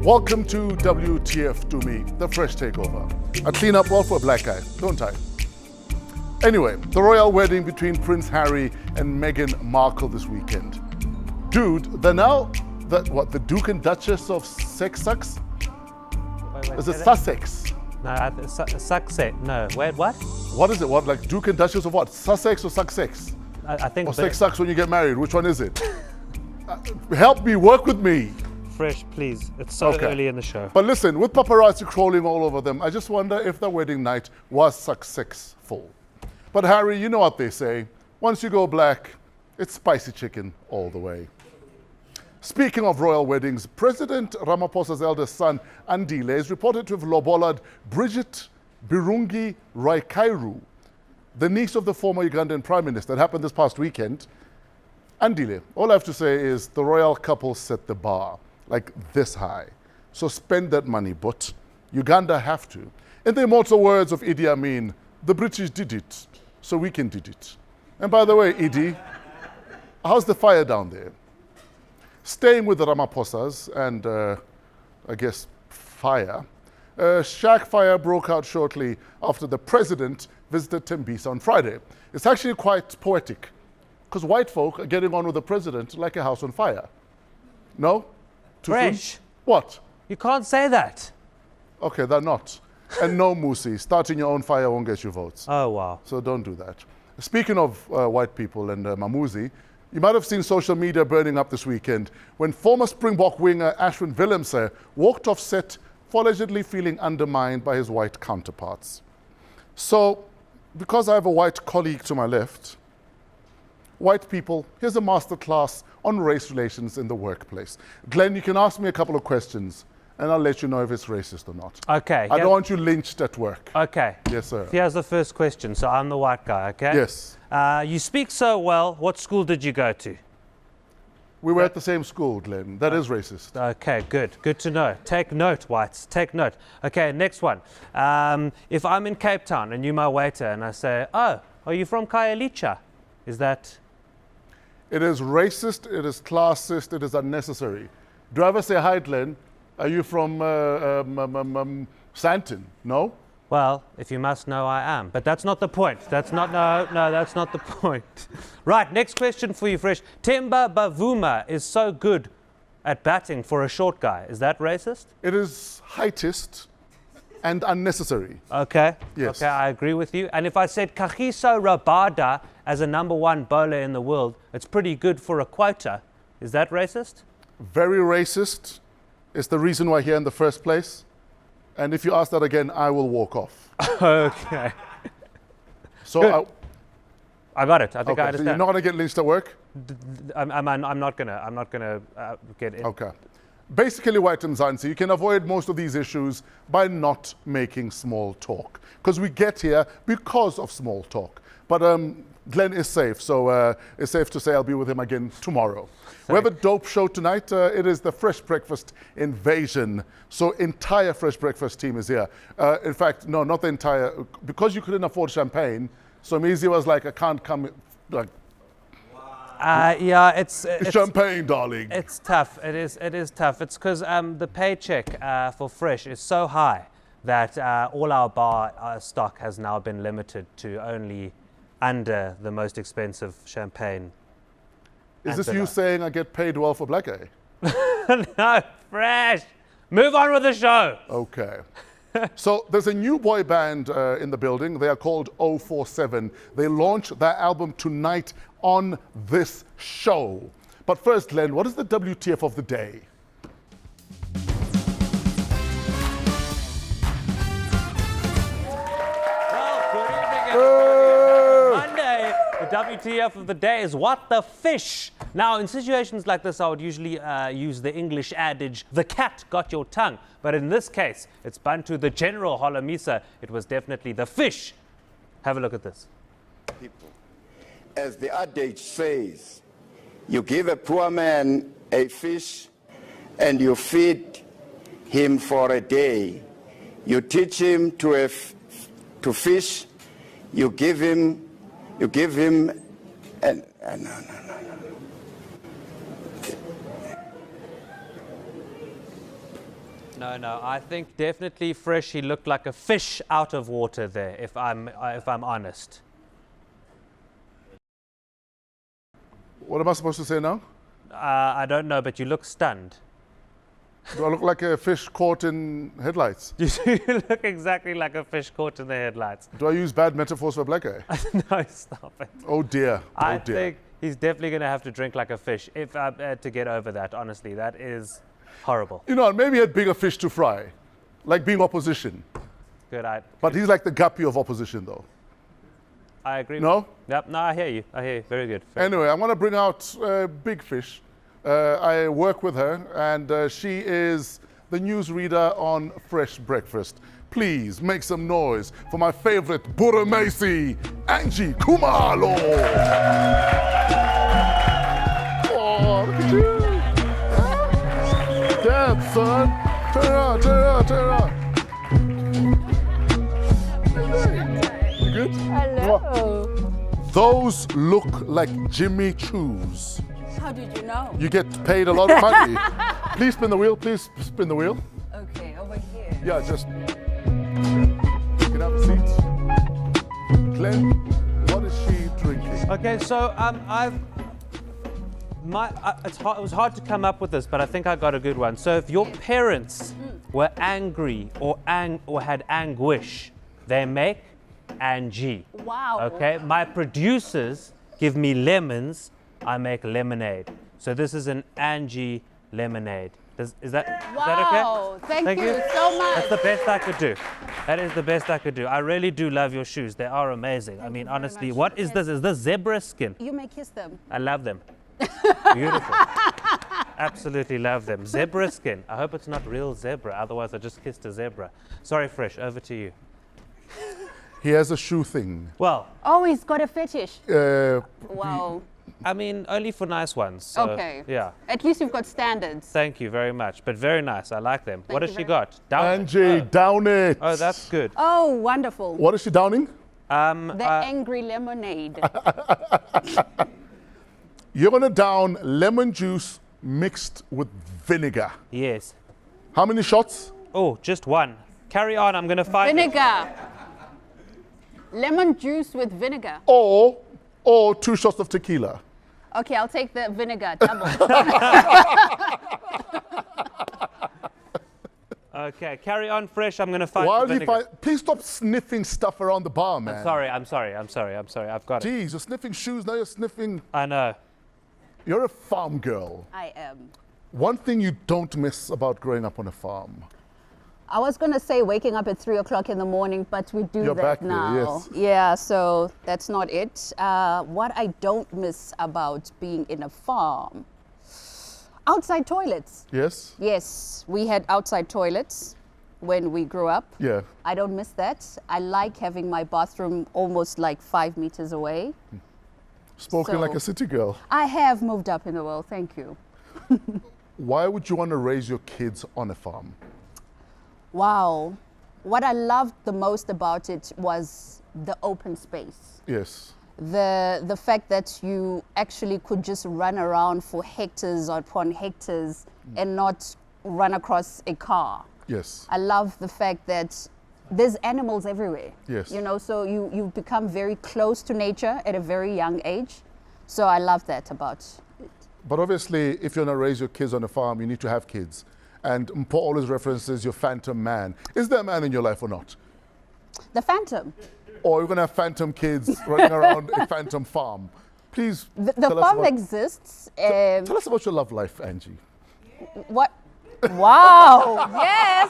Welcome to WTF to me, the fresh takeover. I clean up well for a black guy, don't I? Anyway, the royal wedding between Prince Harry and Meghan Markle this weekend. Dude, they're now, the Duke and Duchess of Sussex? Is it Sussex? No, Sussex. No, wait, what? What is it? What, like Duke and Duchess of what? Sussex or Sussex? I think. Or sex sucks when you get married. Which one is it? Help me, work with me. Fresh, please. It's so early in the show. But listen, with paparazzi crawling all over them, I just wonder if the wedding night was successful. But Harry, you know what they say. Once you go black, it's spicy chicken all the way. Speaking of royal weddings, President Ramaphosa's eldest son, Andile, is reported to have lobolad Bridget Birungi Raikairu, the niece of the former Ugandan Prime Minister. It happened this past weekend. Andile, all I have to say is the royal couple set the bar like this high. So spend that money, but Uganda have to. In the immortal words of Idi Amin, the British did it, so we can did it. And by the way, Idi, how's the fire down there? Staying with the Ramaphosas and, I guess, fire, shack fire broke out shortly after the president visited Tembisa on Friday. It's actually quite poetic, because white folk are getting on with the president like a house on fire. No? Too Fresh. soon? What? You can't say that. Okay, they're not. And no, Musi, starting your own fire won't get you votes. Oh, wow. So don't do that. Speaking of white people and Mamuzi, you might have seen social media burning up this weekend when former Springbok winger Ashwin Willemse walked off set for allegedly feeling undermined by his white counterparts. So, because I have a white colleague to my left, white people, here's a masterclass on race relations in the workplace. Glenn, you can ask me a couple of questions and I'll let you know if it's racist or not. Okay. I don't want you lynched at work. Okay. Yes, sir. Here's the first question. So I'm the white guy, okay? Yes. You speak so well. What school did you go to? We were at the same school, Glenn. That is racist. Okay, good. Good to know. Take note, whites. Take note. Okay, next one. If I'm in Cape Town and you're my waiter and I say, oh, are you from Khayelitsha? Is that... It is racist, it is classist, it is unnecessary. Do I ever say, hi, Glenn, are you from Sandton? No? Well, if you must know, I am. But that's not the point. That's not, no, that's not the point. Right, next question for you, Fresh. Temba Bavuma is so good at batting for a short guy. Is that racist? It is heightist and unnecessary. Okay. Yes. Okay, I agree with you. And if I said Kagiso Rabada as a #1 bowler in the world, it's pretty good for a quota. Is that racist? Very racist. It's the reason why here in the first place. And if you ask that again, I will walk off. Okay. So I got it. I think I so understand. you're not going to get lynched at work? I'm not gonna get in. Okay. Basically, White and Zanzi, you can avoid most of these issues by not making small talk. Because we get here because of small talk. But Glenn is safe, so it's safe to say I'll be with him again tomorrow. We have a dope show tonight. It is the Fresh Breakfast Invasion. So entire Fresh Breakfast team is here. In fact, no, not the entire, because you couldn't afford champagne, so Mizi was like, I can't come, like, yeah, it's champagne, darling. It's tough. It is tough. It's because the paycheck for Fresh is so high that all our bar stock has now been limited to only under the most expensive champagne. Is this you saying I get paid well for black guy? No, Fresh. Move on with the show. Okay. So there's a new boy band in the building. They are called 047. They launch their album tonight on this show. But first, Glenn, what is the WTF of the day? Well, good evening, everybody. Monday, the WTF of the day is what the fish. Now, in situations like this, I would usually use the English adage, the cat got your tongue. But in this case, it's Bantu, the General Holomisa. It was definitely the fish. Have a look at this. People. As the adage says, you give a poor man a fish and you feed him for a day. You teach him to fish, you give him and no. No. I think definitely Fresh. He looked like a fish out of water there. If I'm honest. What am I supposed to say now? I don't know, but you look stunned. Do I look like a fish caught in headlights? You look exactly like a fish caught in the headlights. Do I use bad metaphors for a black guy? No, stop it. Oh dear. I Oh dear. think he's definitely going to have to drink like a fish if to get over that. Honestly, that is horrible. You know, maybe he had bigger fish to fry, like being opposition. Good. But he's like the guppy of opposition, though. I agree. No? Yep. No, I hear you. Very good. Anyway, I'm going to bring out Big Fish. I work with her, and she is the newsreader on Fresh Breakfast. Please make some noise for my favorite Burumesi, Angie Khumalo. Oh, look at you. Dance, son. Turn around. You good? Hello. Those look like Jimmy Choos. How did you know? You get paid a lot of money. Please spin the wheel. Okay, over here. Yeah, just. You can have a seat. Glenn, what is she drinking? Okay, so it was hard to come up with this, but I think I got a good one. So if your parents were angry or had anguish, they make Angie. Wow. Okay, my producers give me lemons, I make lemonade. So this is an Angie lemonade. Is that Wow, okay? thank you so much. That's the best I could do. That is the best I could do. I really do love your shoes. They are amazing. I mean, very honestly, much. what is this? Is this zebra skin? You may kiss them. I love them. Beautiful. Absolutely love them. Zebra skin. I hope it's not real zebra. Otherwise, I just kissed a zebra. Sorry, Fresh. Over to you. He has a shoe thing. Well, Oh, he's got a fetish. Wow. I mean, only for nice ones. So, Okay. Yeah. At least you've got standards. Thank you very much. But very nice. I like them. What you has she very got? Down it? Angie, down it. Oh, that's good. Oh, wonderful. What is she downing? The angry lemonade. You're going to down lemon juice mixed with vinegar. Yes. How many shots? Oh, just one. Carry on. I'm going to find it. Vinegar. Lemon juice with vinegar. Or 2 shots of tequila. Okay, I'll take the vinegar, double. Okay, carry on, Fresh. I'm going to find While the you vinegar. please stop sniffing stuff around the bar, man. I'm sorry. I've got it. Jeez, you're sniffing shoes, now you're sniffing. I know. You're a farm girl. I am. One thing you don't miss about growing up on a farm. I was going to say waking up at 3 o'clock in the morning, but we do You're that back there, now. yes. Yeah, so that's not it. What I don't miss about being in a farm, outside toilets. Yes? Yes, we had outside toilets when we grew up. Yeah. I don't miss that. I like having my bathroom almost like 5 meters away. Spoken So- like a city girl. I have moved up in the world, thank you. Why would you want to raise your kids on a farm? Wow. What I loved the most about it was the open space. Yes. The fact that you actually could just run around for hectares upon hectares and not run across a car. Yes. I love the fact that there's animals everywhere. Yes. You know, so you become very close to nature at a very young age. So I love that about it. But obviously, if you're going to raise your kids on a farm, you need to have kids. And Mpho always references your phantom man. Is there a man in your life or not? The phantom. Or you're going to have phantom kids running around a phantom farm? Please The tell us farm about, exists. tell us about your love life, Angie. What? Wow, yes.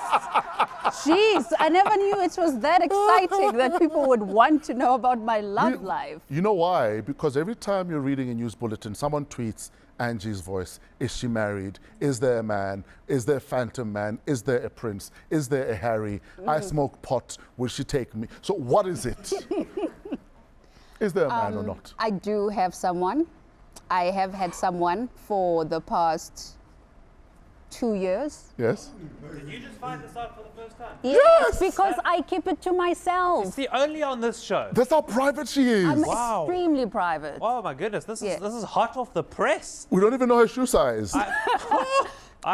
Jeez, I never knew it was that exciting that people would want to know about my love life. You know why? Because every time you're reading a news bulletin, someone tweets Angie's voice. Is she married? Is there a man? Is there a phantom man? Is there a prince? Is there a Harry? I smoke pot. Will she take me? So what is it? Is there a man or not? I do have someone. I have had someone for the past 2 years. Yes? Did you just find this out for the first time? Yes, because I keep it to myself. See, only on this show. That's how private she is. I'm Wow. extremely private. Oh my goodness, this Yeah. is hot off the press. We don't even know her shoe size.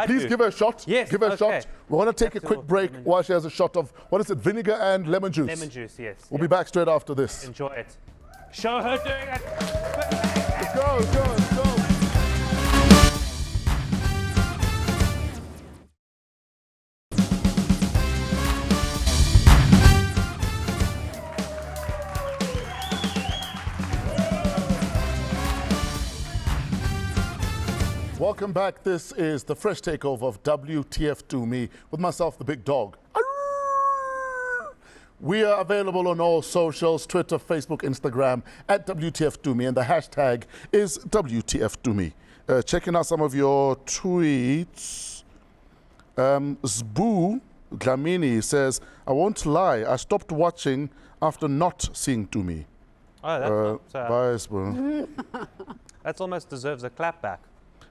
Please give her a shot. Yes, Give her a okay. shot. We want to take a quick break while she has a shot of, what is it, vinegar and lemon juice? Lemon juice, yes. We'll be back straight after this. Enjoy it. Show her doing it. Let's go, let's go, let's go. Welcome back. This is the fresh takeover of WTF to Me with myself, the big dog. We are available on all socials, Twitter, Facebook, Instagram, at WTF to Me, and the hashtag is WTF to Me. Checking out some of your tweets. Zbu Glamini says, I won't lie, I stopped watching after not seeing to me. Oh, Bye, Zbu. that almost deserves a clap back.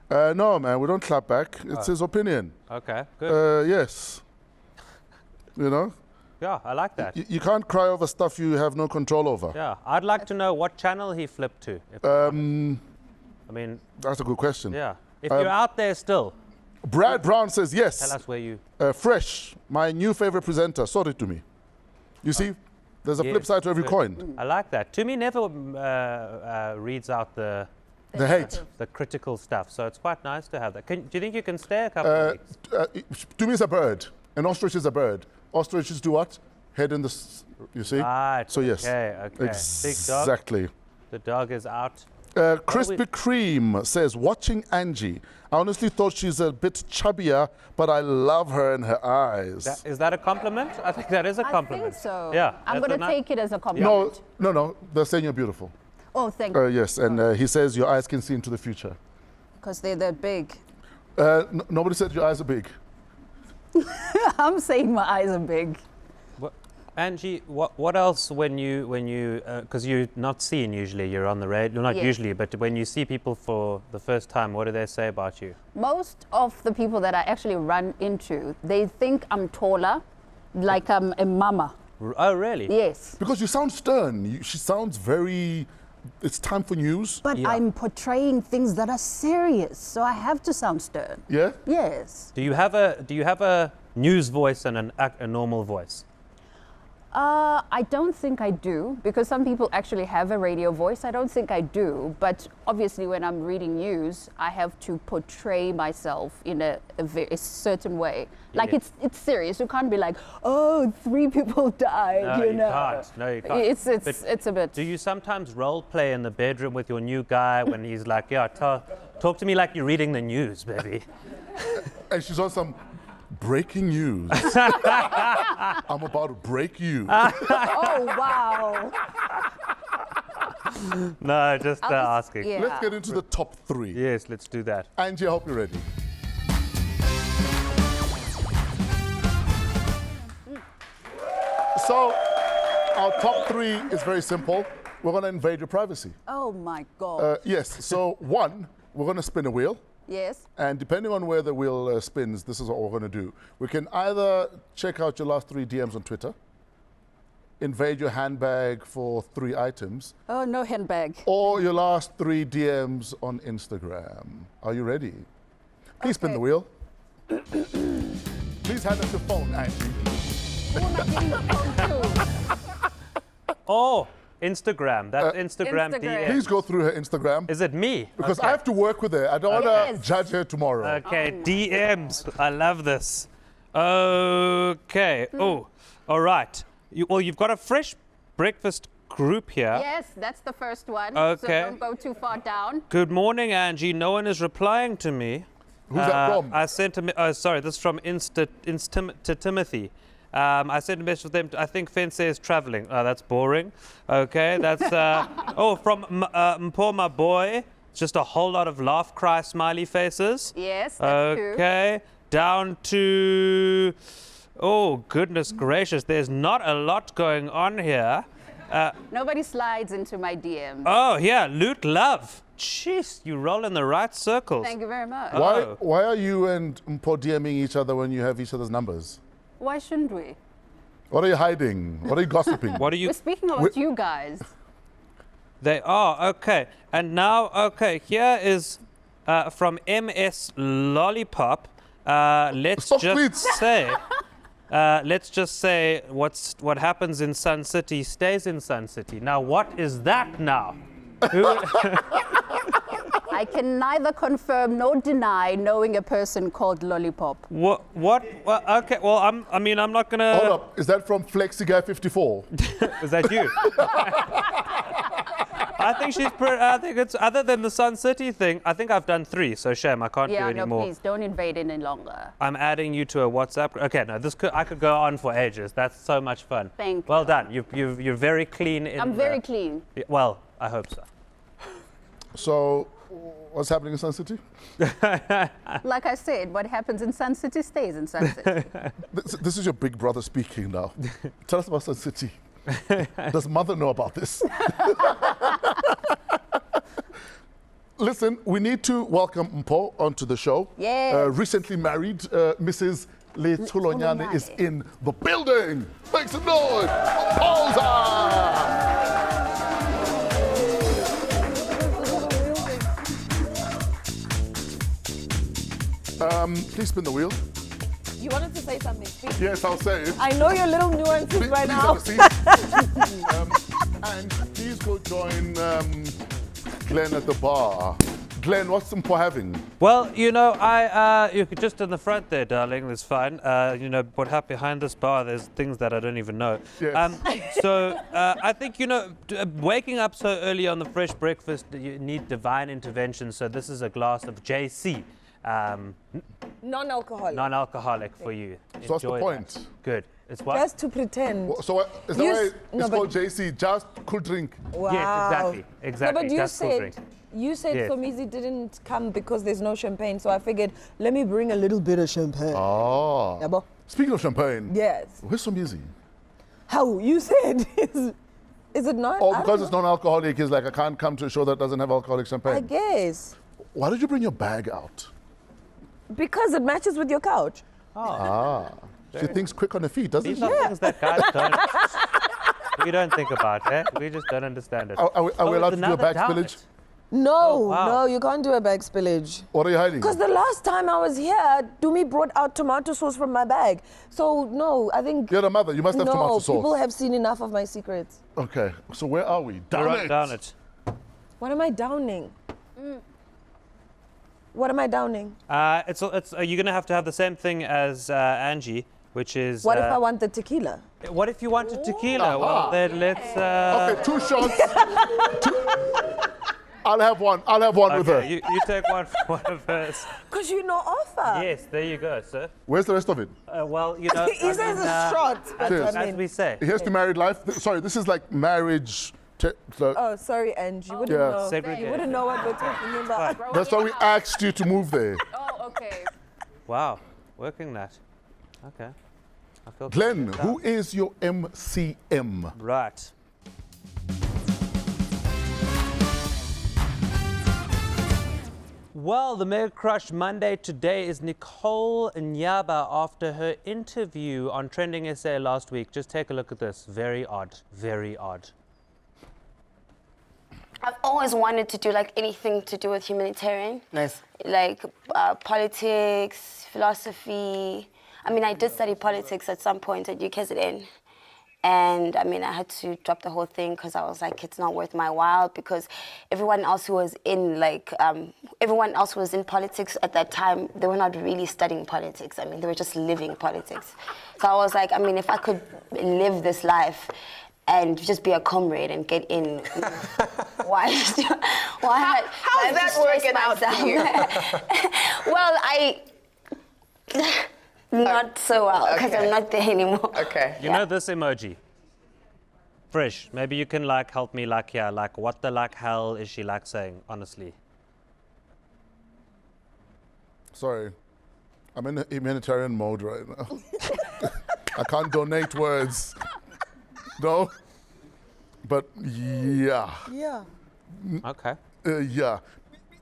No, man, we don't clap back. It's his opinion. Okay, good. Yes. You know? Yeah, I like that. You can't cry over stuff you have no control over. Yeah, I'd like to know what channel he flipped to. I mean, That's a good question. yeah. If you're out there still, Brad Brown says yes. tell us where you... Fresh, my new favorite presenter, sort it to me. You see, there's a flip Yes, side to every good. coin. I like that. To me, never reads out the The hate. critical stuff, so it's quite nice to have that. Do you think you can stay a couple of weeks? To me, it's a bird. An ostrich is a bird. Ostriches do what? Head in the, you see? Right. So yes. Okay. Big dog. Exactly. The dog is out. Crispy Cream says, watching Angie, I honestly thought she's a bit chubbier, but I love her and her eyes. Is that a compliment? I think that is a compliment. I think so. Yeah. I'm going to take it as a No, compliment. no, they're saying you're beautiful. Oh, thank you. Yes, and he says your eyes can see into the future. Because they're that big. Nobody said your eyes are big. I'm saying my eyes are big. Angie, what else when you because you're not seen usually, you're on the radio, not Yes. usually, but when you see people for the first time, what do they say about you? Most of the people that I actually run into, they think I'm taller, like I'm a mama. Oh, really? Yes. Because you sound stern. She sounds very, it's time for news. But Yeah. I'm portraying things that are serious, so I have to sound stern. Yeah? Yes. Do you have a news voice and a normal voice? I don't think I do, because some people actually have a radio voice. I don't think I do, but obviously when I'm reading news, I have to portray myself in a certain way. Like Yeah. it's serious. You can't be like, oh, 3 people died, No, you you know. can't. No, you can't. But It's a bit. Do you sometimes role play in the bedroom with your new guy when he's like, yeah, talk to me like you're reading the news, baby? And she's on some breaking news. I'm about to break you. Oh, wow. No, just I'll just- asking. yeah. Let's get into the top 3. Yes, let's do that. Angie, I hope you're ready. So, our top 3 is very simple. We're going to invade your privacy. Oh, my God. Yes, so 1, we're going to spin a wheel. Yes. And depending on where the wheel spins, this is what we're going to do. We can either check out your last 3 DMs on Twitter, invade your handbag for 3 items, Oh, no handbag. or your last 3 DMs on Instagram. Are you ready? Please spin Okay. the wheel. Please hand us your phone, Angie. Who am I giving the phone to? Oh, Instagram. That's Instagram Instagram. DM. Please go through her Instagram. Is it me? Because Okay. I have to work with her. I don't want Yes. to judge her tomorrow. Okay, DMs. I love this. Okay. Oh, all right. You've got a fresh breakfast group here. Yes, that's the first one. Okay. So don't go too far down. Good morning, Angie. No one is replying to me. Who's that from? I sent a. Oh, sorry. This is from to Timothy. I sent a message with them. I think Ofentse is traveling. Oh, that's boring. Okay, that's from Mpho, Maboi. Just a whole lot of laugh, cry, smiley faces. Yes, that's true. Okay, down to. Oh goodness gracious! There's not a lot going on here. Nobody slides into my DMs. Oh yeah, Loot Love. Jeez, you roll in the right circles. Thank you very much. Oh. Why are you and Mpho DMing each other when you have each other's numbers? Why shouldn't we? What are you hiding? What are you gossiping? What are you? We're speaking about you guys. They are, okay. And now, okay, here is from MS Lollipop. let's Stop just tweets. say, what happens in Sun City stays in Sun City. Now, what is that now? I can neither confirm nor deny knowing a person called Lollipop. What? Well, okay. Well, I'm not gonna. Hold up. Is that from Flexi Guy 54? Is that you? I think I think it's other than the Sun City thing. I think I've done 3, so shame I can't do any no, more. please don't invade any longer. I'm adding you to a WhatsApp. Okay, no, I could go on for ages. That's so much fun. Thank well you. done. You're very clean. I'm very clean. Well, I hope so. So, what's happening in Sun City? Like I said, what happens in Sun City stays in Sun City. This is your big brother speaking now. Tell us about Sun City. Does mother know about this? Listen, we need to welcome Mpho onto the show. Yes. Recently married, Mrs. Le Tulonyane is in the building. Make some noise. Mphoza! Please spin the wheel. You wanted to say something. Speak. Yes, I'll say it. I know your little nuances right now. Please have a seat. And please go join Glenn at the bar. Glenn, what's Mpho having? Well, you could just in the front there, darling. That's fine. But behind this bar, there's things that I don't even know. Yes. I think waking up so early on the fresh breakfast, you need divine intervention. So this is a glass of JC. Non-alcoholic. Non-alcoholic for you. So what's the Enjoy point? that. Good. It's what? Just to pretend. So is that why No, it's called JC? Just cool drink. Wow. Yes, exactly. No, but Just cool drink. you said Yes. Somizi didn't come because there's no champagne, so I figured let me bring a little bit of champagne. Oh. Yabo? Speaking of champagne, Yes. where's some easy? How you said? Is it not? Oh, I because don't it's non-alcoholic, it's like I can't come to a show that doesn't have alcoholic know. champagne. I guess Why did you bring your bag out? because it matches with your couch. She thinks quick on her feet, doesn't These she? are things that guys don't. We don't think about, eh? We just don't understand it. Are we allowed to do a bag spillage? No, wow. no, you can't do a bag spillage. What are you hiding? Because the last time I was here, Dumi brought out tomato sauce from my bag. So no, I think You're the mother, you must have tomato no. sauce. People have seen enough of my secrets. Okay, so where are we? Down it. What am I downing? What am I downing? You're gonna have to have the same thing as Angie, which is. What if I want the tequila? What if you wanted tequila? Well, then let's. Okay, 2 shots. I'll have one with her. Okay, you take one of hers. Because you know offer. Yes, there you go, sir. Where's the rest of it? Well, He says it's short, but Cheers. I as mean. we say. Here's to married life. Sorry, this is like marriage. Oh, sorry, Angie. You wouldn't Yeah. know. Segregated. You wouldn't know what we're talking about. That's why we asked you to move there. Oh, okay. Wow, working that. Okay. I feel Glenn, who is your MCM? right. Well, the Mega Crush Monday today is Nicole Nyaba after her interview on Trending SA last week. Just take a look at this. Very odd. Very odd. I've always wanted to do like anything to do with humanitarian. Nice. Like politics, philosophy. I mean, I did study politics at some point at UKZN. And I mean, I had to drop the whole thing because I was like, it's not worth my while, because everyone else who was in everyone else who was in politics at that time, they were not really studying politics. I mean, they were just living politics. So I was like, I mean, if I could live this life and just be a comrade and get in, why is that working out for you? Well, not so well, because Okay. I'm not there anymore. Okay. You know this emoji? Fresh. Maybe you can like help me like here. Like what the like hell is she like saying, honestly? Sorry, I'm in a humanitarian mode right now. I can't donate words. No? But yeah. Yeah. Okay. Yeah.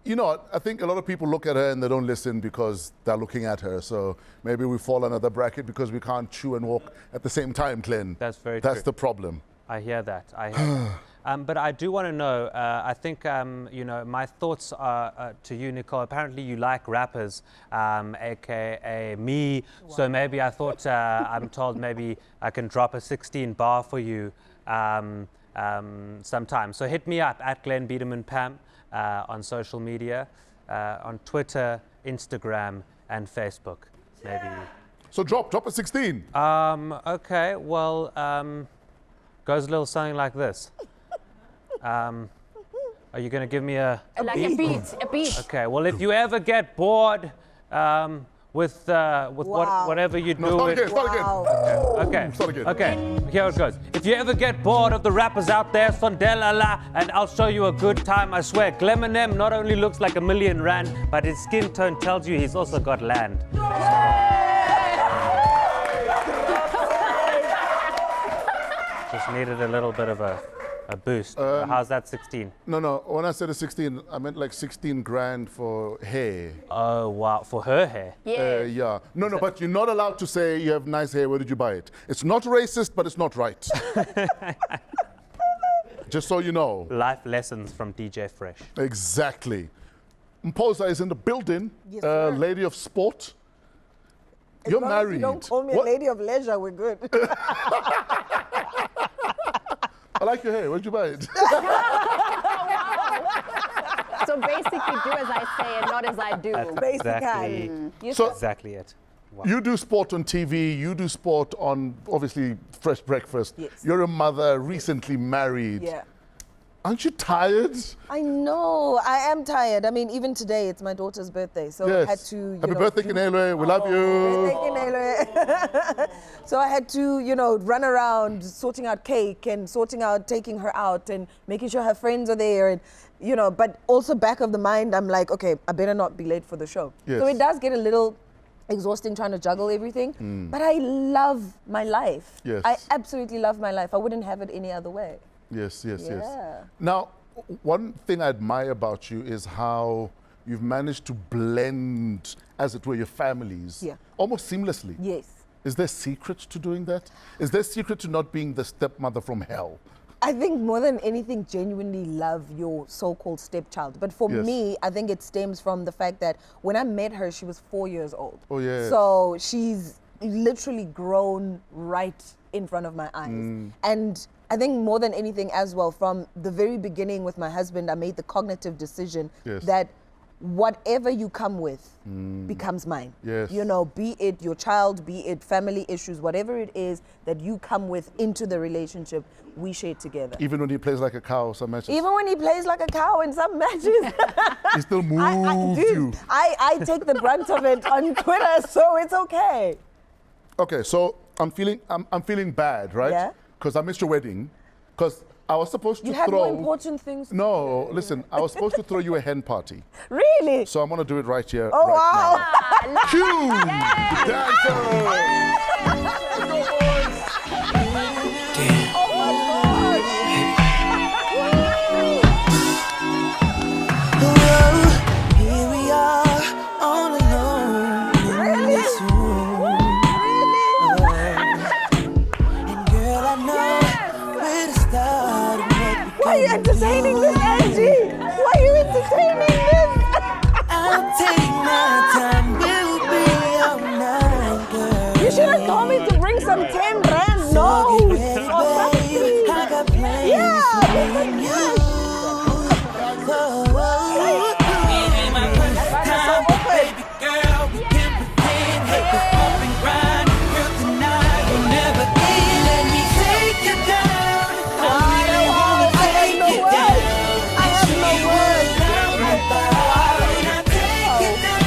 You know what? I think a lot of people look at her and they don't listen because they're looking at her. So maybe we fall under the bracket because we can't chew and walk at the same time, Glenn. That's very That's true. the problem. I hear that. I hear But I do want to know, I think, you know, my thoughts are to you, Nicole. Apparently you like rappers, aka me. Wow. So maybe I thought, I'm told maybe I can drop a 16 bar for you sometime. So hit me up at Glenn Biederman Pam on social media, on Twitter, Instagram, and Facebook. Maybe. So drop a 16. Okay, well, goes a little something like this. Are you going to give me a beat? A beat. Okay, well, if you ever get bored with whatever you do, Start again. Okay, here it goes. If you ever get bored of the rappers out there, Sondelala, and I'll show you a good time, I swear. Gleminem not only looks like R1,000,000, but his skin tone tells you he's also got land. Just needed a little bit of a boost. How's that 16? No. When I said a 16, I meant like 16 grand for hair. Oh, wow. For her hair? Yeah. No, but you're not allowed to say you have nice hair. Where did you buy it? It's not racist, but it's not right. Just so you know. Life lessons from DJ Fresh. Exactly. Mpho is in the building. Yes, sir. Lady of sport. As You're long as married. you don't call me a lady of leisure, we're good. I like your hair. Where'd you buy it? So basically, do as I say and not as I do. Basically. So exactly it. Wow. You do sport on TV. You do sport on, obviously, Fresh Breakfast. Yes. You're a mother, recently married. Yeah. Aren't you tired? I know. I am tired. I mean, even today, it's my daughter's birthday. So I had to, Happy birthday, Kinelwe. We love you. So I had to, run around sorting out cake and sorting out taking her out and making sure her friends are there. And, but also back of the mind, I'm like, okay, I better not be late for the show. Yes. So it does get a little exhausting trying to juggle everything. But I love my life. Yes. I absolutely love my life. I wouldn't have it any other way. Yes. Yeah. Now, one thing I admire about you is how you've managed to blend, as it were, your families almost seamlessly. Yes. Is there a secret to doing that? Is there a secret to not being the stepmother from hell? I think more than anything, genuinely love your so-called stepchild. But for me, I think it stems from the fact that when I met her, she was 4 years old. Oh, yeah. So she's literally grown right in front of my eyes. And I think more than anything as well, from the very beginning with my husband, I made the cognitive decision that whatever you come with becomes mine. Yes. Be it your child, be it family issues, whatever it is that you come with into the relationship, we share together. Even when he plays like a cow, some matches. Even when he plays like a cow in some matches. He still moves you. I take the brunt of it on Twitter, so it's okay. Okay, so I'm feeling bad, right? Yeah. Because I missed your wedding. Because I was supposed to You had throw. more important things. No, listen, I was supposed to throw you a hen party. Really? So I'm gonna do it right here. Oh, right wow. now. Cue! Dancers! Let's go, boys! Oh my Whoa, here we are, all alone in this room. And girl, I know where to start and what we Why are you entertaining this, Angie? Why are you entertaining this? I'll take my time, we'll be all night, girl. You should have told me to bring some 10 rand notes or something. I got plans for you. Baby girl, we can pretend, hit the bump and grind. Girl, tonight will never end. Let me take you down. I really wanna take you down. I have no words. Right by when I take you down.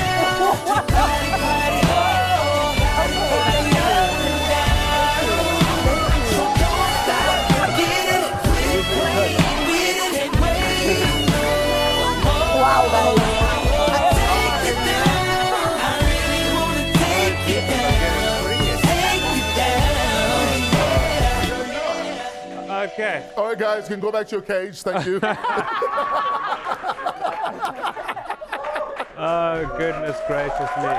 Party, party, oh, party, party, up and down. So don't stop, get it, quit playing with it and wait no more. Wow, guys. Okay. All right, guys, you can go back to your cage. Thank you. Oh, goodness gracious me.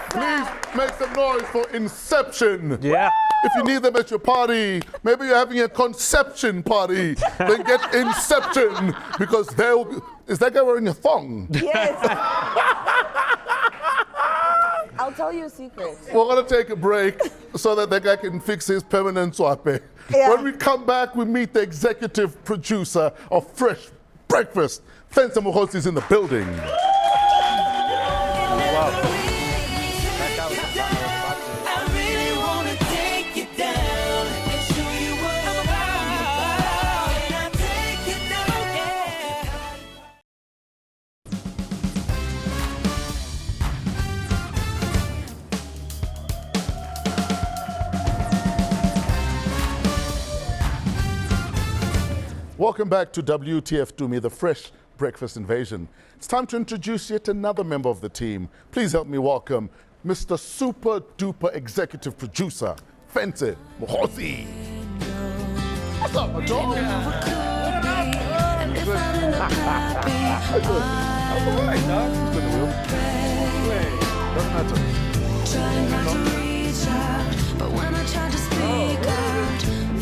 Please make some noise for Inception. Yeah. If you need them at your party, maybe you're having a conception party, then get Inception because they'll be, is that guy wearing a thong? Yes. I'll tell you a secret. We're gonna take a break so that guy can fix his permanent swape. Yeah. When we come back, we meet the executive producer of Fresh Breakfast. Ofentse Mogotsi is in the building. I really wanna take you down and show you what I'm about. And I take you down, yeah. Welcome back to WTF to Me, the Fresh Breakfast Invasion. It's time to introduce yet another member of the team. Please help me welcome Mr. Super Duper Executive Producer, Ofentse Mogotsi. What's up, my dog?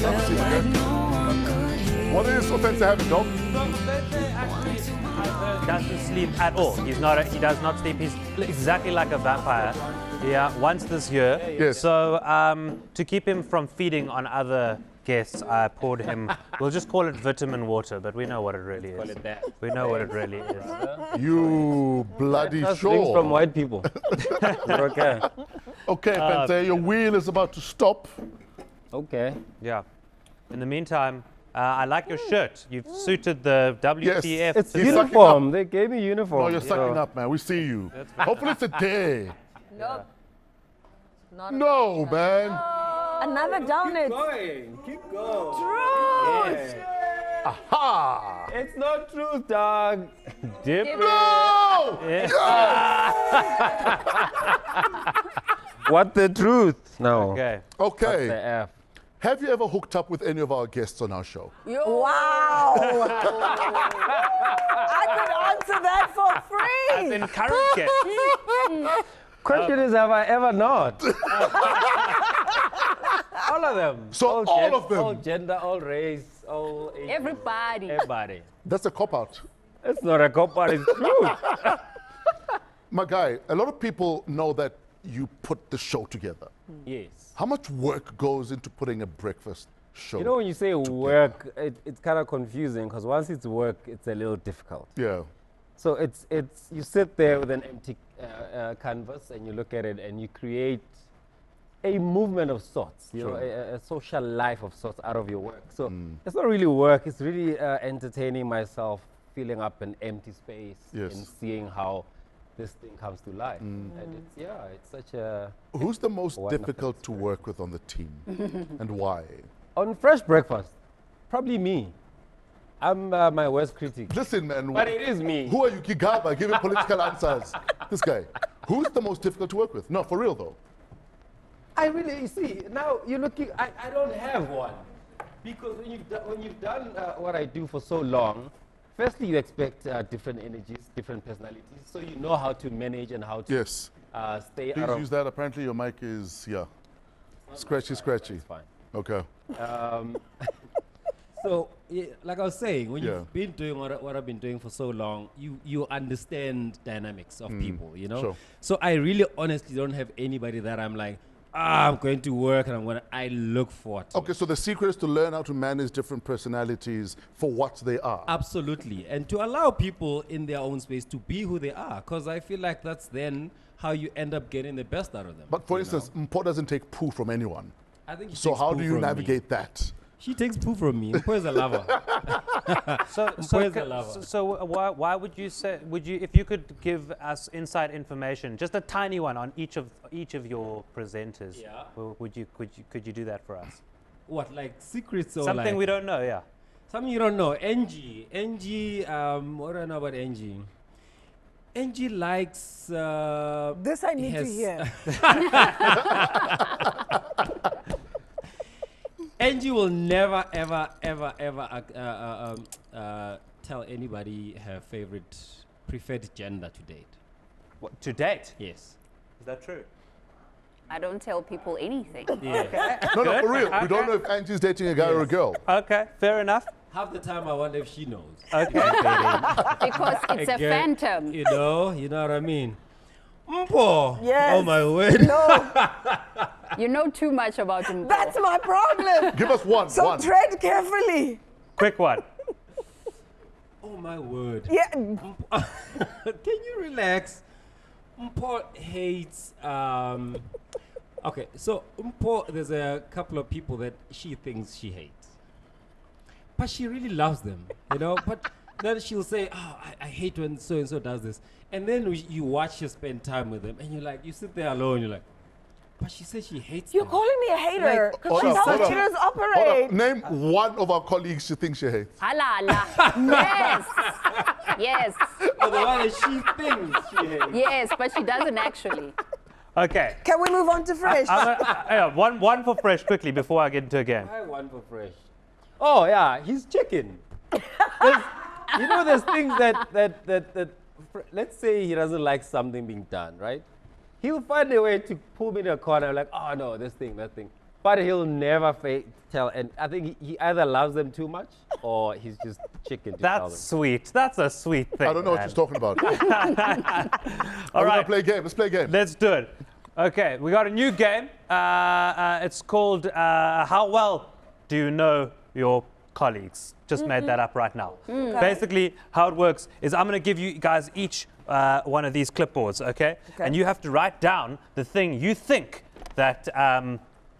Doesn't matter. What is Ofentse having, dog? Doesn't sleep at all. He does not sleep. He's exactly like a vampire. Yeah, once this year. Yes. So to keep him from feeding on other guests, I poured him, we'll just call it vitamin water, but we know what it really is. We know what it really is. You bloody That's sure. things from white people. Okay. Okay, Ofentse, your wheel is about to stop. Okay. Yeah. In the meantime, I like your shirt. You've suited the WTF. It's He's uniform. They gave me uniform. Oh, you're sucking up, man. We see you. Hopefully it's a day. Nope. Not No, man. another down it. Keep going. Truth. Aha! It's not truth, dog. Dip it. No! What the truth? No. Okay. What's the Okay. F? Have you ever hooked up with any of our guests on our show? Wow. I could answer that for free. Encourage it. Question is, have I ever not? All of them. So all of them? All gender, all race, all age, Everybody. everybody. That's a cop-out. It's not a cop out, it's truth. My guy, a lot of people know that you put the show together. Yes. How much work goes into putting a breakfast show? You know, when you say work, it's kind of confusing because once it's work, it's a little difficult. Yeah. So it's you sit there with an empty canvas and you look at it and you create a movement of sorts, you know, a social life of sorts out of your work. So it's not really work, it's really entertaining myself, filling up an empty space Yes. and seeing how this thing comes to life. And it's such a... Who's the most wonderful difficult to work with on the team and why? On Fresh Breakfast, probably me. I'm my worst critic. Listen, man. But it is me. Who are you, Kigaba, giving political answers? This guy. Who's the most difficult to work with? No, for real though. I really, you see, now you're looking, I don't have one. Because when you've done what I do for so long, firstly you expect different energies, different personalities, so you know how to manage and how to Yes. stay Please out of... use that. Apparently your mic is, yeah. Scratchy, scratchy. It's fine. Okay. So, yeah, like I was saying, when Yeah. you've been doing what I've been doing for so long, you understand dynamics of people, you know? sure. So I really honestly don't have anybody that I'm like, I'm going to work and I look forward to. Okay, so the secret is to learn how to manage different personalities for what they are. Absolutely. And to allow people in their own space to be who they are. Because I feel like that's then how you end up getting the best out of them. But for you instance, know? Mpho doesn't take poo from anyone. I think he So takes how poo do you from me. navigate that? She takes poo from me. Mpho is a lover. Where's the lover? So why would you say, if you could give us inside information, just a tiny one on each of your presenters, Yeah. could you do that for us? What, like secrets or Something like we don't know, yeah. something you don't know? Angie, what do I know about Angie? Angie likes. This I need to has- hear. Angie will never, ever, ever, ever tell anybody her preferred gender to date. What, to date? Yes. Is that true? I don't tell people anything. Yeah. No, for real. We don't know if Angie's dating a guy or a girl. Okay, fair enough. Half the time I wonder if she knows. Okay. Because it's a Again, phantom. You know what I mean? Mpho. Yes. Oh my word. No, You know too much about him. that's my problem. Give us one. So one. tread carefully. Quick one. Oh my word. Yeah. Can you relax? Mpho hates. Okay, so Mpho, there's a couple of people that she thinks she hates, but she really loves them, you know. But then she'll say, "Oh, I hate when so and so does this," and then you watch her spend time with them, and you're like, you sit there alone, you're like, but she says she hates You're them. calling me a hater. Hold That's up, how hold up. cheaters Hold operate. up. Name one of our colleagues she thinks she hates. Halala. Yes. Yes. Oh, the one that she thinks she hates. Yes, but she doesn't actually. Okay. Can we move on to fresh? One for fresh quickly before I get into a game. I want for fresh. Oh yeah, he's chicken. There's things that let's say he doesn't like something being done, right? He'll find a way to pull me in a corner, like, oh no, this thing, that thing. But he'll never tell, and I think he either loves them too much or he's just chicken to tell them. That's sweet. That's a sweet thing. I don't know what man. she's talking about. All We're right. gonna play a game. Let's play a game. Let's do it. Okay, we got a new game. It's called How Well Do You Know Your Colleagues? Just made that up right now. Basically, how it works is I'm going to give you guys each one of these clipboards, okay? And you have to write down the thing you think that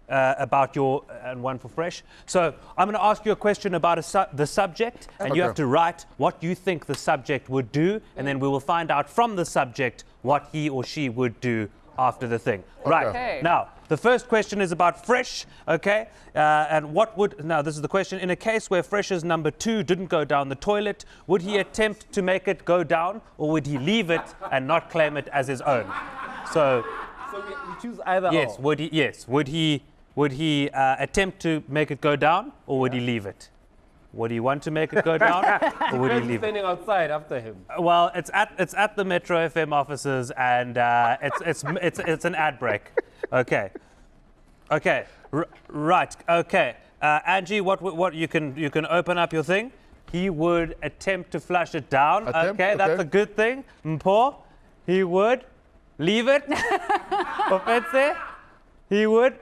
about your and one for fresh. So I'm going to ask you a question about the subject, and you have to write what you think the subject would do, and then we will find out from the subject what he or she would do after the thing. Right. Okay. Now, the first question is about fresh, okay? And what would, now this is the question, in a case where fresh's number 2 didn't go down the toilet, would he attempt to make it go down, or would he leave it and not claim it as his own? So we choose either yes, or. would he attempt to make it go down, or would he leave it? Would he want to make it go down, or would he Who's leave it? standing outside after him? Well, it's at the Metro FM offices, and it's an ad break. Okay. Right. Okay. Angie, what you can open up your thing. He would attempt to flush it down. Okay, that's a good thing. Mpho, he would leave it. Ofentse, he would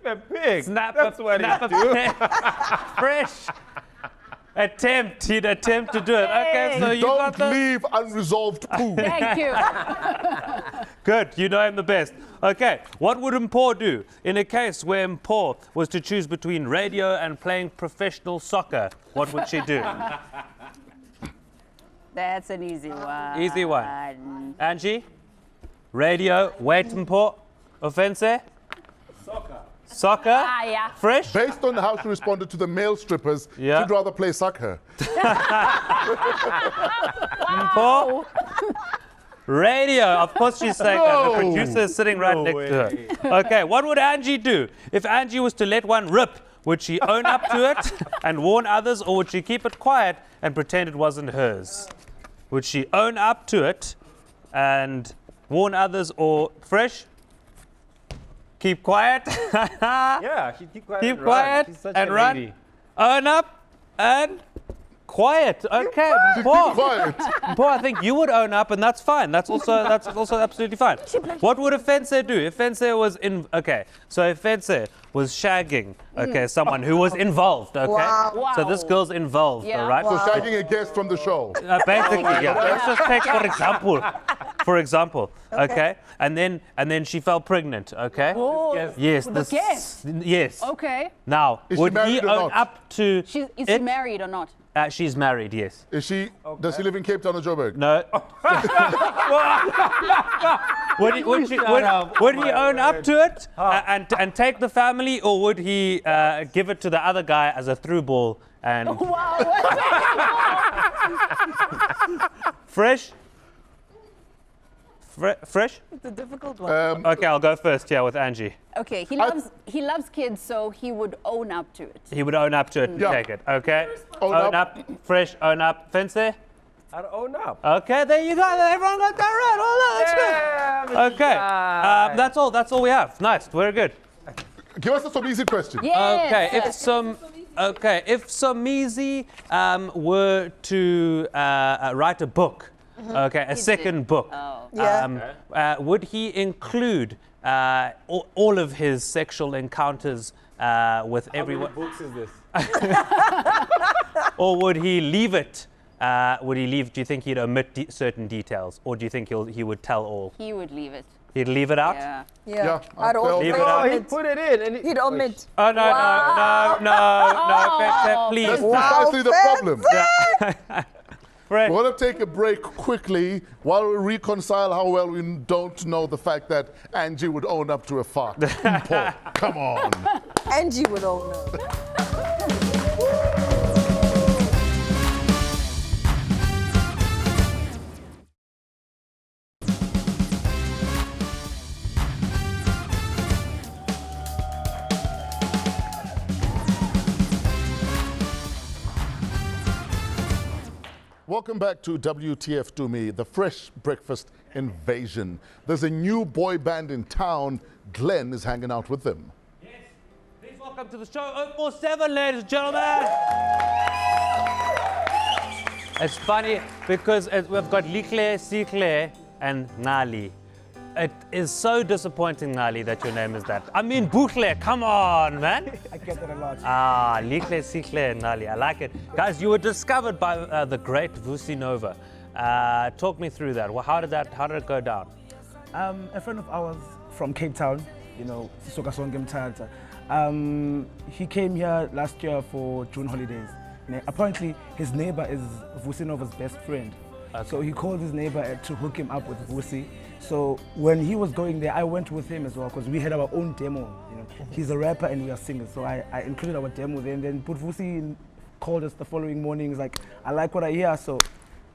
Snap a pig. That's what he'd do. Fresh. He'd attempt to do it. Okay, so you got Don't the... leave unresolved poo. Thank you. Good, you know him the best. Okay, what would Mpho do in a case where Mpho was to choose between radio and playing professional soccer? What would she do? That's an easy one. Easy one. Angie? Radio, wait Mpho. Ofentse? Soccer? Yeah. Fresh? Based on how she responded to the male strippers, Yeah. she'd rather play soccer. Mpho? Radio. Of course she's saying that. The No. producer is sitting right next to her. Okay, what would Angie do? If Angie was to let one rip, would she own up to it and warn others, or would she keep it quiet and pretend it wasn't hers? Would she own up to it and warn others, or fresh? Keep quiet. Yeah, she keep quiet. Keep and quiet run. She's such and a run. lady. Own up and quiet. Okay, Keep Mpho. quiet. Mpho, I think you would own up, and that's fine. That's also absolutely fine. What would Ofentse do? Ofentse was in. Okay, so Ofentse was shagging. Okay, someone who was involved. Okay, Wow. so this girl's involved. Yeah. All right. So shagging a guest from the show. Basically, yeah. Let's just take for example. Okay, and then she fell pregnant. Okay. Oh, Yes. the guest. Yes. Okay. Now, Is she would he married or own not? up to Is she it? married or not? She's married. Yes. Is she? Does she live in Cape Town or Joburg? No. Would he own up to it and take the family, or would he give it to the other guy as a through ball and Wow. fresh? Fresh? It's a difficult one. Okay, I'll go first. Yeah, with Angie. Okay, he loves kids, so he would own up to it. He would own up to it and Yeah. take it. Okay. Own Own up. up. Fresh. Own up. Fence. I'd own up. Okay, there you go. Everyone got that right. Oh, no, that's good. Okay, that's all we have. Nice, very good. Give us some easy question. Yes. Okay, if Somizi were to write a book, okay, a second book, would he include all of his sexual encounters with everyone? How many books is this? Or would he leave it? Do you think he'd omit certain details, or do you think he would tell all? He would leave it. He'd leave it out? Yeah. I'd also Leave it out. He'd put it in. And He'd omit. Oh, no, Ofentse, please. That's precisely the problem. Fred. We're going to take a break quickly while we reconcile how well we don't know the fact that Angie would own up to a fart. Mpho, come on. Angie would own up. Welcome back to WTF to Me, the Fresh Breakfast Invasion. There's a new boy band in town. Glenn is hanging out with them. Yes, please welcome to the show 047, ladies and gentlemen. It's funny because we've got Likle, Sikle, and Nali. It is so disappointing, Nali, that your name is that. I mean, Bukle, come on, man. I get that a lot. Likle, Sikle, and Nali. I like it. Guys, you were discovered by the great Vusi Nova. Talk me through that. Well, how did it go down? A friend of ours from Cape Town, Sisoka Songem Tata, he came here last year for June holidays. Apparently, his neighbor is Vusi Nova's best friend. Okay. So he called his neighbor to hook him up with Vusi. So when he was going there, I went with him as well because we had our own demo. He's a rapper and we are singers. So I included our demo there, and then Vusi called us the following morning. He's like, I like what I hear, so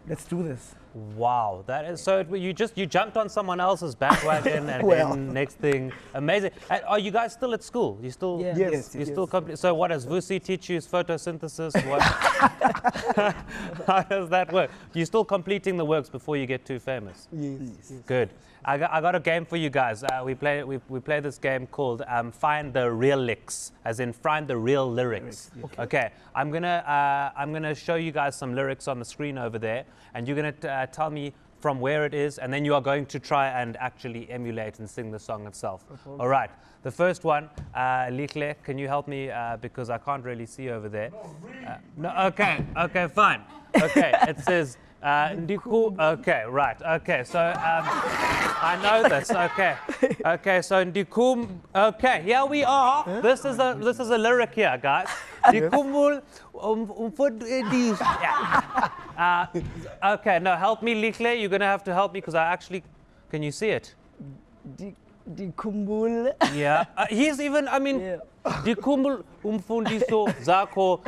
let's do this. Wow, that is so. You jumped on someone else's bandwagon, and then next thing, amazing. Are you guys still at school? You still? Yeah. Yes. You still complete. So what does Vusi teach you? Is photosynthesis? What? How does that work? You still completing the works before you get too famous? Yes. Good. I got a game for you guys. We play this game called Find the Real Licks, as in find the real lyrics. Okay. I'm gonna show you guys some lyrics on the screen over there, and you're gonna tell me from where it is, and then you are going to try and actually emulate and sing the song itself. All right. The first one, Likle, can you help me because I can't really see over there? No. Okay. Okay. Fine. Okay. It says. Ndiku, okay, right, okay, so I know this, okay, so Ndikum, okay, here we are. This is a lyric here, guys. Ndikumul, okay, no, help me, Likle. You're gonna have to help me because can you see it? Dikumbul. Yeah, he's even. I mean, Dikumbul umfundiso zako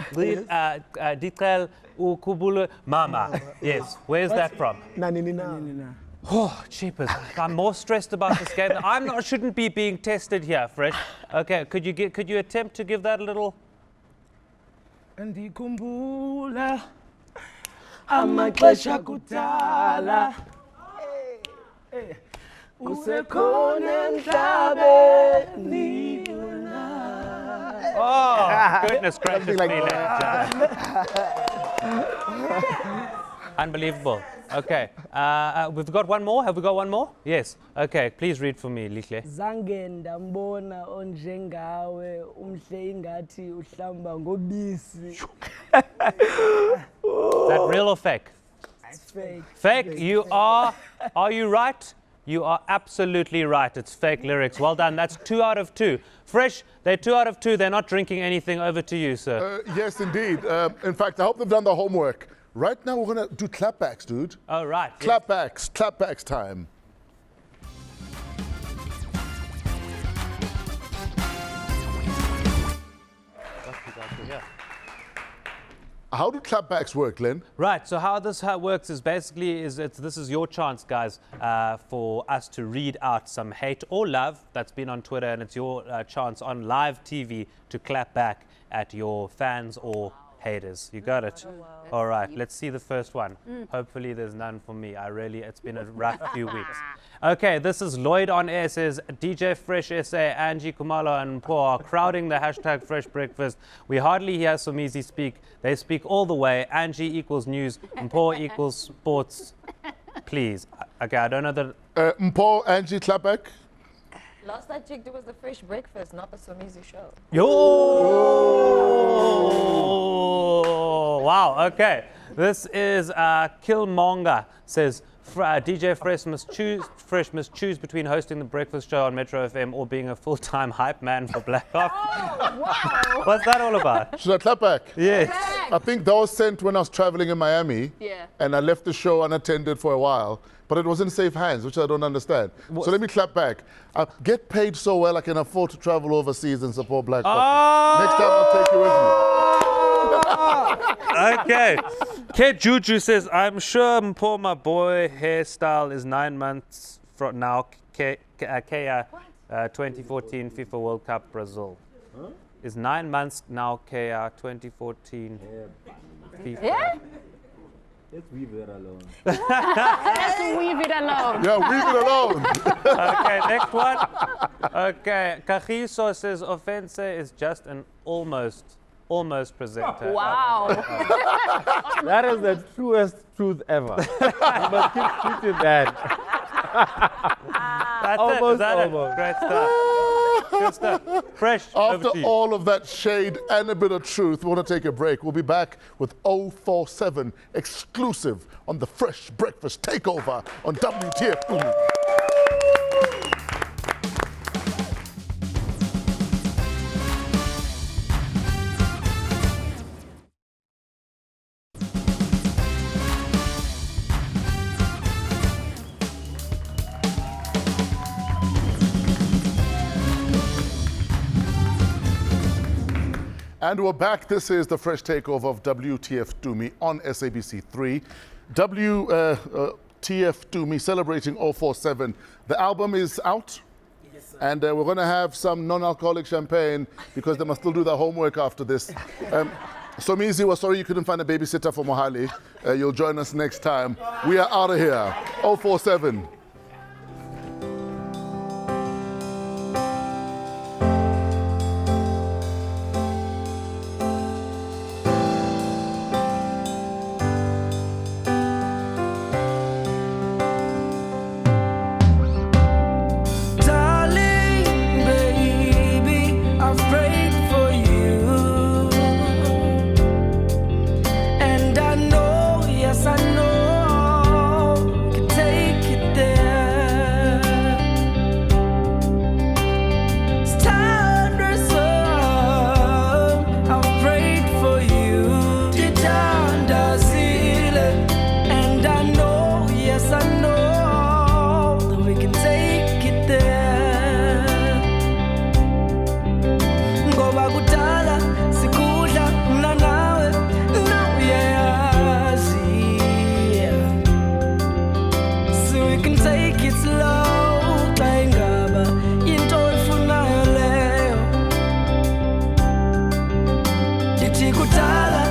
dikel ukubule mama. Yes, where's that from? Naninina. Oh, cheapers! I'm more stressed about this game. Shouldn't be being tested here, Fresh. Okay, could you attempt to give that a little? Ndikumbula amaxesha kudala. Usekhona emhlabeni. Oh, goodness gracious me, ladies and gentlemen. Unbelievable. Okay, we've got one more. Have we got one more? Yes. Okay, please read for me, Likle. Zange ndambona onjengawe umhle ingathi uhlamba ngobisi. Is that real or fake? It's fake. Fake. Are you right? You are absolutely right. It's fake lyrics. Well done. That's 2 out of 2. Fresh, they're 2 out of 2. They're not drinking anything. Over to you, sir. Yes, indeed. In fact, I hope they've done the homework. Right now, we're going to do clapbacks, dude. Oh, right. Clapbacks time. How do clapbacks work, Glenn? Right, so how this works is basically this is your chance, guys, for us to read out some hate or love that's been on Twitter, and it's your chance on live TV to clap back at your fans or haters. You got it? All right, let's see the first one. Hopefully there's none for me. It's been a rough few weeks. Okay, this is Lloyd on air. Says DJ Fresh SA, Angie, Khumalo and Mpho are crowding the hashtag Fresh Breakfast. We hardly hear Somizi speak. They speak all the way. Angie equals news. Mpho equals sports. Please. Okay, I don't know the... Mpho, Angie, clap back. Last I checked, it was the Fresh Breakfast, not the Somizi show. Yo! Wow, okay. This is Killmonger. Says, DJ Fresh must choose between hosting the breakfast show on Metro FM or being a full-time hype man for Black Ops. Wow. What's that all about? Should I clap back? Yes. I think that was sent when I was traveling in Miami. Yeah. And I left the show unattended for a while. But it was in safe hands, which I don't understand. So let me clap back. I get paid so well I can afford to travel overseas and support Black Ops. Next time I'll take you with me. Okay. Kate Juju says, I'm sure Mpho Maboi hairstyle is 9 months from now. Kea 2014 FIFA World Cup Brazil. Is 9 months now Kea 2014 FIFA. Yeah? Let's leave it alone. Let's leave it alone. Yeah, leave it alone. Okay, next one. Okay, Kagiso says Ofentse is just an almost presenter. Wow. That is the truest truth ever. You must keep tweeting that. That's Almost, it. Is that almost. it? Great stuff. Good stuff. Fresh. After over to you. all of that shade and a bit of truth, we want to take a break. We'll be back with 047 exclusive on the Fresh Breakfast Takeover on WTF. And we're back. This is the Fresh Takeover of WTF Dumi on SABC3. WTF Dumi celebrating 047. The album is out. Yes, sir. And we're going to have some non-alcoholic champagne because they must still do their homework after this. Somizi, we're sorry you couldn't find a babysitter for Mohali. You'll join us next time. We are out of here. 047. Kutala